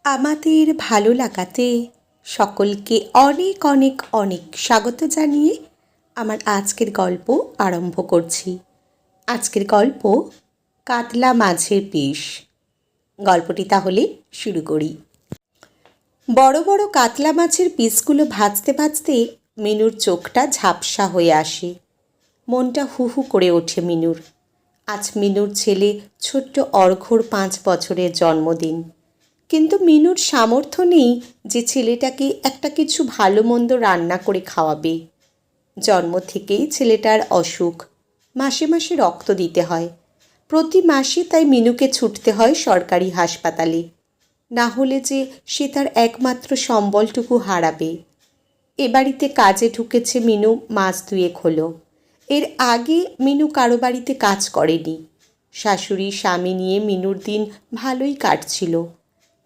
আমাদের ভালো লাগাতে সকলকে অনেক অনেক অনেক স্বাগত জানিয়ে আমার আজকের গল্প আরম্ভ করছি। আজকের গল্প কাতলা মাছের পিস। গল্পটি তাহলে শুরু করি। বড় বড় কাতলা মাছের পিসগুলো ভাজতে ভাজতে মিনুর চোখটা ঝাপসা হয়ে আসে। মনটা হু হু করে ওঠে মিনুর। আজ মিনুর ছেলে ছোট্ট অর্ঘ্যর 5 বছরের জন্মদিন, কিন্তু মিনুর সামর্থ্য নেই যে ছেলেটাকে একটা কিছু ভালো মন্দ রান্না করে খাওয়াবে। জন্ম থেকেই ছেলেটার অসুখ, মাসে মাসে রক্ত দিতে হয়। প্রতি মাসে তাই মিনুকে ছুটতে হয় সরকারি হাসপাতালে, না হলে যে সে তার একমাত্র সম্বলটুকু হারাবে। এ বাড়িতে কাজে ঢুকেছে মিনু মাস 2 হলো। এর আগে মিনু কারো বাড়িতে কাজ করেনি। শাশুড়ি স্বামী নিয়ে মিনুর দিন ভালোই কাটছিল।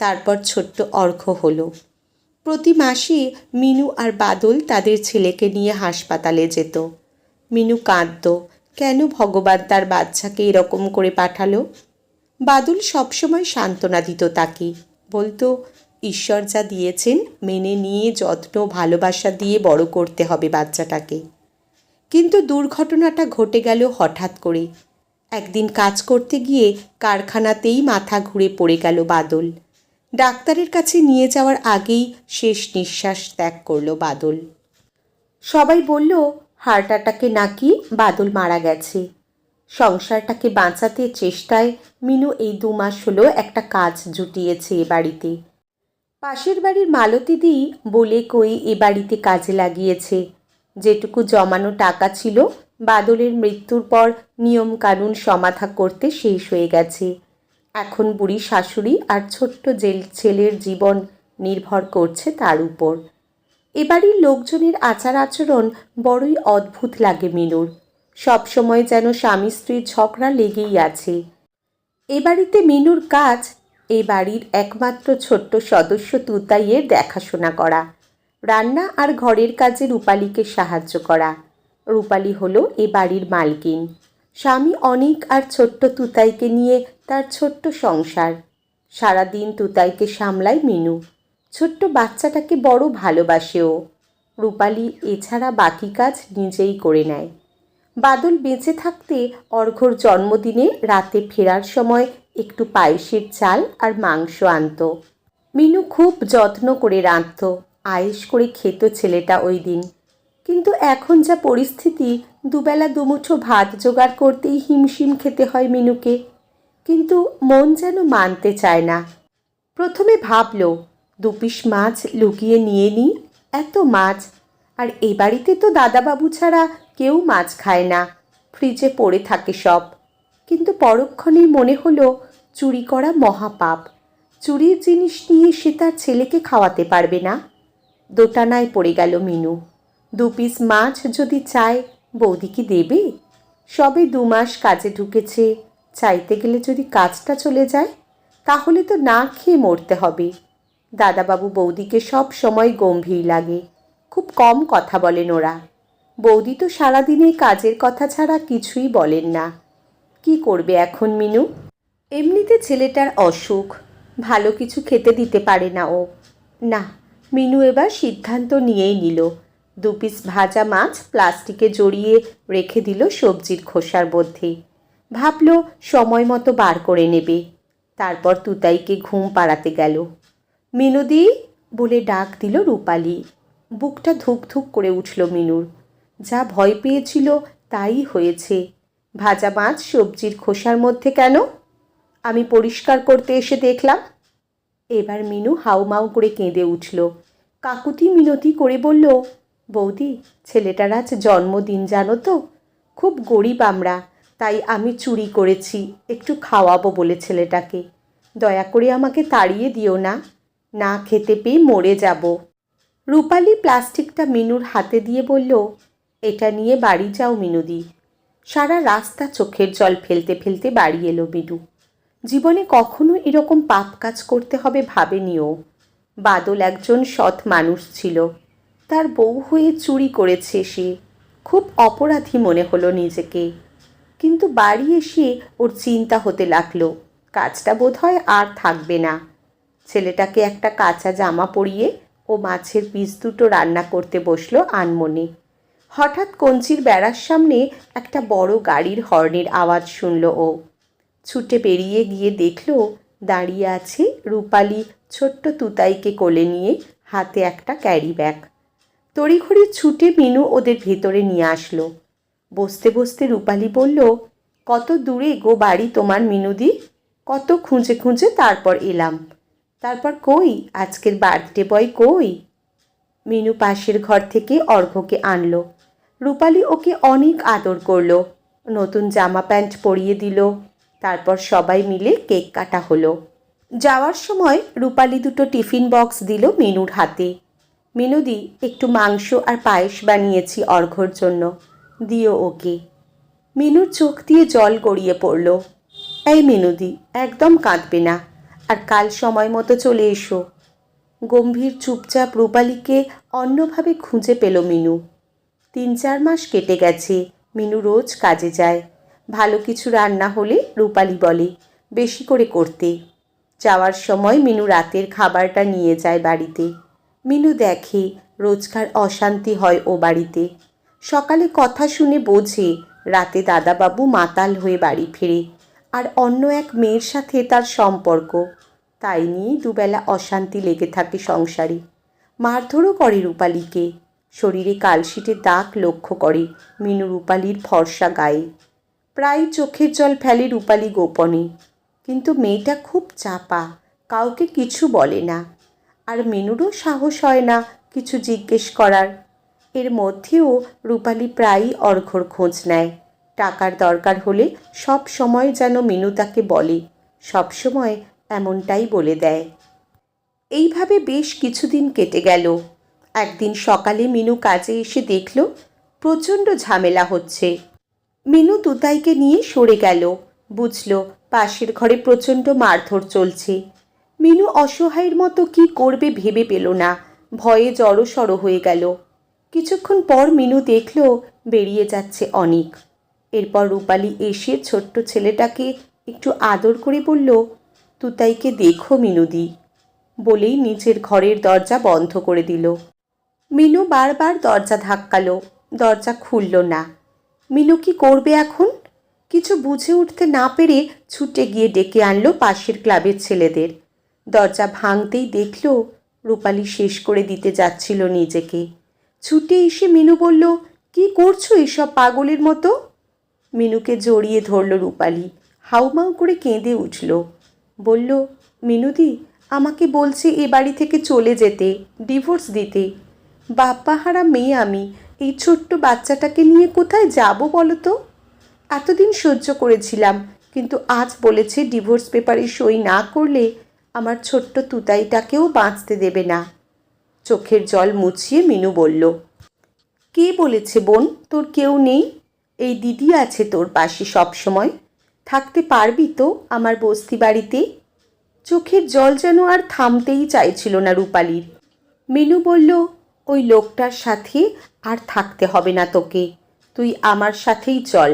তারপর ছোট্ট অর্ঘ্য হলো। প্রতি মাসে মিনু আর বাদল তাদের ছেলেকে নিয়ে হাসপাতালে যেত। মিনু কাঁদত, কেন ভগবান তার বাচ্চাকে এরকম করে পাঠালো। বাদল সবসময় সান্ত্বনা দিত তাকে, বলতো ঈশ্বর যা দিয়েছেন মেনে নিয়ে যত্ন ভালোবাসা দিয়ে বড় করতে হবে বাচ্চাটাকে। কিন্তু দুর্ঘটনাটা ঘটে গেল হঠাৎ করে। একদিন কাজ করতে গিয়ে কারখানাতেই মাথা ঘুরে পড়ে গেল বাদল। ডাক্তারের কাছে নিয়ে যাওয়ার আগেই শেষ নিঃশ্বাস ত্যাগ করল বাদল। সবাই বলল হার্ট অ্যাটাকে নাকি বাদল মারা গেছে। সংসারটাকে বাঁচাতে চেষ্টায় মিনু এই 2 মাস হলো একটা কাজ জুটিয়েছে এ বাড়িতে। পাশের বাড়ির মালতীদি বলে কই এ বাড়িতে কাজে লাগিয়েছে। যেটুকু জমানো টাকা ছিল বাদলের মৃত্যুর পর নিয়মকানুন সমাধা করতে শেষ হয়ে গেছে। এখন বুড়ি শাশুড়ি আর ছোট্ট ছেলের জীবন নির্ভর করছে তার উপর। এ বাড়ির লোকজনের আচার আচরণ বড়ই অদ্ভুত লাগে মিনুর। সবসময় যেন স্বামী স্ত্রীর ঝগড়া লেগেই আছে। এ বাড়িতে মিনুর কাজ এ বাড়ির একমাত্র ছোট্ট সদস্য তুতাইয়ের দেখাশোনা করা, রান্না আর ঘরের কাজে রূপালীকে সাহায্য করা। রূপালী হলো এ বাড়ির মালকিন। স্বামী অনেক আর ছোট্ট তুতাইকে নিয়ে তার ছোট্ট সংসার। সারাদিন তুতাইকে সামলায় মিনু। ছোট্ট বাচ্চাটাকে বড় ভালোবাসে ও। রূপালী এছাড়া বাকি কাজ নিজেই করে নেয়। বাদল বেঁচে থাকতে অর্ঘ্যর জন্মদিনে রাতে ফেরার সময় একটু পায়েসের চাল আর মাংস আনত। মিনু খুব যত্ন করে রাঁধত, আয়েশ করে খেত ছেলেটা ওই দিন। কিন্তু এখন যা পরিস্থিতি, দুবেলা দুমুঠো ভাত জোগাড় করতেই হিমশিম খেতে হয় মিনুকে। কিন্তু মন যেন মানতে চায় না। প্রথমে ভাবল 2 পিস মাছ লুকিয়ে নিয়ে নিই। এত মাছ, আর এ বাড়িতে তো দাদাবাবু ছাড়া কেউ মাছ খায় না, ফ্রিজে পড়ে থাকে সব। কিন্তু পরক্ষণেই মনে হলো চুরি করা মহাপাপ। চুরির জিনিস নিয়ে সে তার ছেলেকে খাওয়াতে পারবে না। দোটানায় পড়ে গেল মিনু। 2 পিস মাছ যদি চায়, বৌদি কি দেবে? সবে 2 মাস কাজে ঢুকেছে, চাইতে গেলে যদি কাজটা চলে যায় তাহলে তো না খেয়ে মরতে হবে। দাদাবাবু বৌদিকে সব সময় গম্ভীর লাগে, খুব কম কথা বলেন ওরা। বৌদি তো সারাদিনে কাজের কথা ছাড়া কিছুই বলেন না। কি করবে এখন মিনু? এমনিতে ছেলেটার অসুখ, ভালো কিছু খেতে দিতে পারে না ও। না, মিনু এবার সিদ্ধান্ত নিয়েই নিল। 2 পিস ভাজা মাছ প্লাস্টিকে জড়িয়ে রেখে দিল সবজির খোসার মধ্যে। ভাবল সময় মতো বার করে নেবে। তারপর তুতাইকে ঘুম পাড়াতে গেল। মিনুদি বলে ডাক দিল রূপালী। বুকটা ধুক ধুক করে উঠল মিনুর। যা ভয় পেয়েছিল তাই হয়েছে। ভাজা মাছ সবজির খোসার মধ্যে কেন? আমি পরিষ্কার করতে এসে দেখলাম। এবার মিনু হাউমাউ করে কেঁদে উঠল। কাকুতি মিনতি করে বলল, বৌদি ছেলেটার আজ জন্মদিন জানো তো, খুব গরিব আমরা, তাই আমি চুরি করেছি একটু খাওয়াবো বলে ছেলেটাকে। দয়া করে আমাকে তাড়িয়ে দিও না, না খেতে পেয়ে মরে যাব। রূপালী প্লাস্টিকটা মিনুর হাতে দিয়ে বলল, এটা নিয়ে বাড়ি যাও মিনুদি। সারা রাস্তা চোখের জল ফেলতে ফেলতে বাড়ি এলো মিনু। জীবনে কখনো এরকম পাপ কাজ করতে হবে ভাবেনিও। বাদল একজন সৎ মানুষ ছিল, তার বউ হয়ে চুরি করেছে সে। খুব অপরাধী মনে হলো নিজেকে। কিন্তু বাড়ি এসে ওর চিন্তা হতে লাগলো, কাজটা বোধহয় আর থাকবে না। ছেলেটাকে একটা কাঁচা জামা পরিয়ে ও মাছের পিস দুটো রান্না করতে বসলো আনমনে। হঠাৎ কঞ্চির বেড়ার সামনে একটা বড় গাড়ির হর্নের আওয়াজ শুনল ও। ছুটে বেরিয়ে গিয়ে দেখল দাঁড়িয়ে আছে রূপালী ছোট্ট তুতাইকে কোলে নিয়ে, হাতে একটা ক্যারি ব্যাগ। তড়িঘড়ি ছুটে মিনু ওদের ভেতরে নিয়ে আসলো। বসতে বসতে রূপালী বলল, কত দূরে গো বাড়ি তোমার মিনুদি? কত খুঁজে খুঁজে তারপর এলাম। তারপর কই আজকের বার্থডে বয় কই? মিনু পাশের ঘর থেকে অর্ঘ্যকে আনলো। রূপালী ওকে অনেক আদর করলো, নতুন জামা প্যান্ট পরিয়ে দিল। তারপর সবাই মিলে কেক কাটা হলো। যাওয়ার সময় রূপালী দুটো টিফিন বক্স দিল মিনুর হাতে। মিনুদি, একটু মাংস আর পায়েস বানিয়েছি অর্ঘ্যর জন্য, দিও ওকে। মিনুর চোখ দিয়ে জল গড়িয়ে পড়ল। এই মিনুদি, একদম কাঁদবে না, আর কাল সময় মতো চলে এসো। গম্ভীর চুপচাপ রূপালীকে অন্যভাবে খুঁজে পেল মিনু। 3-4 মাস কেটে গেছে। মিনু রোজ কাজে যায়। ভালো কিছু রান্না হলে রূপালী বলে বেশি করে করতে। যাওয়ার সময় মিনু রাতের খাবারটা নিয়ে যায় বাড়িতে। মিনু দেখে রোজকার অশান্তি হয় ও বাড়িতে। সকালে কথা শুনে বোঝে রাতে দাদাবাবু মাতাল হয়ে বাড়ি ফেরে, আর অন্য এক মেয়ের সাথে তার সম্পর্ক। তাই নিয়েই দুবেলা অশান্তি লেগে থাকে সংসারে। মারধরও করে রূপালীকে। শরীরে কালশিটের দাগ লক্ষ্য করে মিনু রূপালীর ফর্সা গায়ে। প্রায় চোখের জল ফেলে রূপালী গোপনে, কিন্তু মেয়েটা খুব চাপা, কাউকে কিছু বলে না। আর মিনুরও সাহস হয় না কিছু জিজ্ঞেস করার। এর মধ্যেও রূপালী প্রায়ই অর্ঘ্যর খোঁজ নেয়। টাকার দরকার হলে সব সময় যেন মিনু তাকে বলে, সব সময় এমনটাই বলে দেয়। এইভাবে বেশ কিছুদিন কেটে গেল। একদিন সকালে মিনু কাজে এসে দেখল প্রচণ্ড ঝামেলা হচ্ছে। মিনু তুতাইকে নিয়ে সরে গেল। বুঝল পাশের ঘরে প্রচণ্ড মারধর চলছে। মিনু অসহায়ের মতো কি করবে ভেবে পেল না, ভয়ে জড়সড় হয়ে গেল। কিছুক্ষণ পর মিনু দেখল বেরিয়ে যাচ্ছে অনিক। এরপর রূপালী এসে ছোট্ট ছেলেটাকে একটু আদর করে বলল, তুতাইকে দেখো মিনুদি, বলেই নিজের ঘরের দরজা বন্ধ করে দিল। মিনু বারবার দরজা ধাক্কালো, দরজা খুলল না। মিনু কি করবে এখন? কিছু বুঝে উঠতে না পেরে ছুটে গিয়ে ডেকে আনলো পাশের ক্লাবের ছেলেদের। দরজা ভাঙতেই দেখল রূপালী শেষ করে দিতে যাচ্ছিল নিজেকে। ছুটে এসে মিনু বলল, কি করছো এসব পাগলের মতো? মিনুকে জড়িয়ে ধরল রূপালী, হাউমাউ করে কেঁদে উঠল। বলল, মিনুদি, আমাকে বলছে এ বাড়ি থেকে চলে যেতে, ডিভোর্স দিতে। বাপ্পাহারা মেয়ে আমি, এই ছোট্ট বাচ্চাটাকে নিয়ে কোথায় যাব বলো তো? এতদিন সহ্য করেছিলাম, কিন্তু আজ বলেছে ডিভোর্স পেপারে সই না করলে আমার ছোট্ট তুতাইটাকেও বাঁচতে দেবে না। চোখের জল মুছিয়ে মিনু বলল, কে বলেছে বোন তোর কেউ নেই? এই দিদি আছে তোর পাশে সব সময়। থাকতে পারবি তো আমার বস্তি বাড়িতে? চোখের জল যেন আর থামতেই চাইছিল না রূপালীর। মিনু বলল, ওই লোকটার সাথে আর থাকতে হবে না তোকে, তুই আমার সাথেই চল।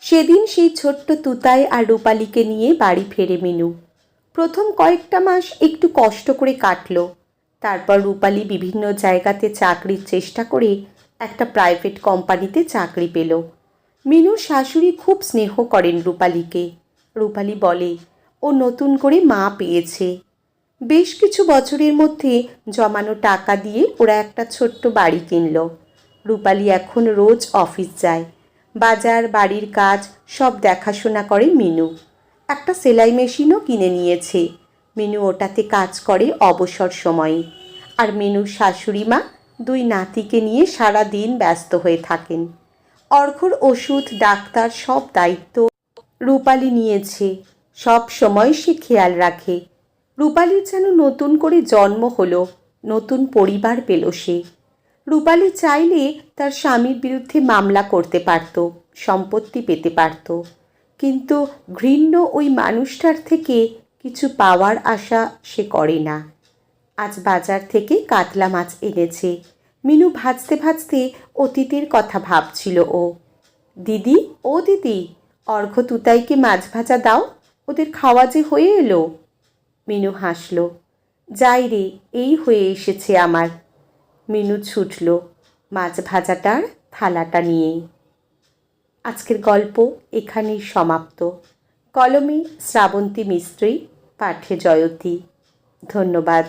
সেদিন সেই ছোট্ট তুতাই আর রূপালীকে নিয়ে বাড়ি ফেরে মিনু। প্রথম কয়েকটা মাস একটু কষ্ট করে কাটল। তারপর রূপালী বিভিন্ন জায়গাতে চাকরির চেষ্টা করে একটা প্রাইভেট কোম্পানিতে চাকরি পেল। মিনুর শাশুড়ি খুব স্নেহ করেন রূপালীকে। রূপালী বলে ও নতুন করে মা পেয়েছে। বেশ কিছু বছরের মধ্যে জমানো টাকা দিয়ে ওরা একটা ছোট্ট বাড়ি কিনল। রূপালী এখন রোজ অফিস যায়। বাজার, বাড়ির কাজ সব দেখাশোনা করে মিনু। একটা সেলাই মেশিনও কিনে নিয়েছে। মিনু ওটাতে কাজ করে অবসর সময়ে। আর মিনুর শাশুড়ি মা 2 নাতিকে নিয়ে সারা দিন ব্যস্ত হয়ে থাকেন। অর্ঘ্যর ওষুধ, ডাক্তার সব দায়িত্ব রূপালী নিয়েছে। সব সময় সে খেয়াল রাখে। রূপালীর যেন নতুন করে জন্ম হলো, নতুন পরিবার পেল সে। রূপালী চাইলে তার স্বামীর বিরুদ্ধে মামলা করতে পারত, সম্পত্তি পেতে পারত, কিন্তু ঘৃণ্য ওই মানুষটার থেকে কিছু পাওয়ার আশা সে করে না। আজ বাজার থেকে কাতলা মাছ এনেছে। মিনু ভাজতে ভাজতে অতীতের কথা ভাবছিল ও। দিদি, ও দিদি, অর্ঘ্য তুতাইকে মাছ ভাজা দাও, ওদের খাওয়া যে হয়ে এলো। মিনু হাসল। যাই রে, এই হয়ে এসেছে আমার। মিনু ছুটল মাছ ভাজাটার থালাটা নিয়ে। আজকের গল্প এখানেই সমাপ্ত। কলমে শ্রাবন্তী মিস্ত্রি, পাঠে জয়তী। ধন্যবাদ।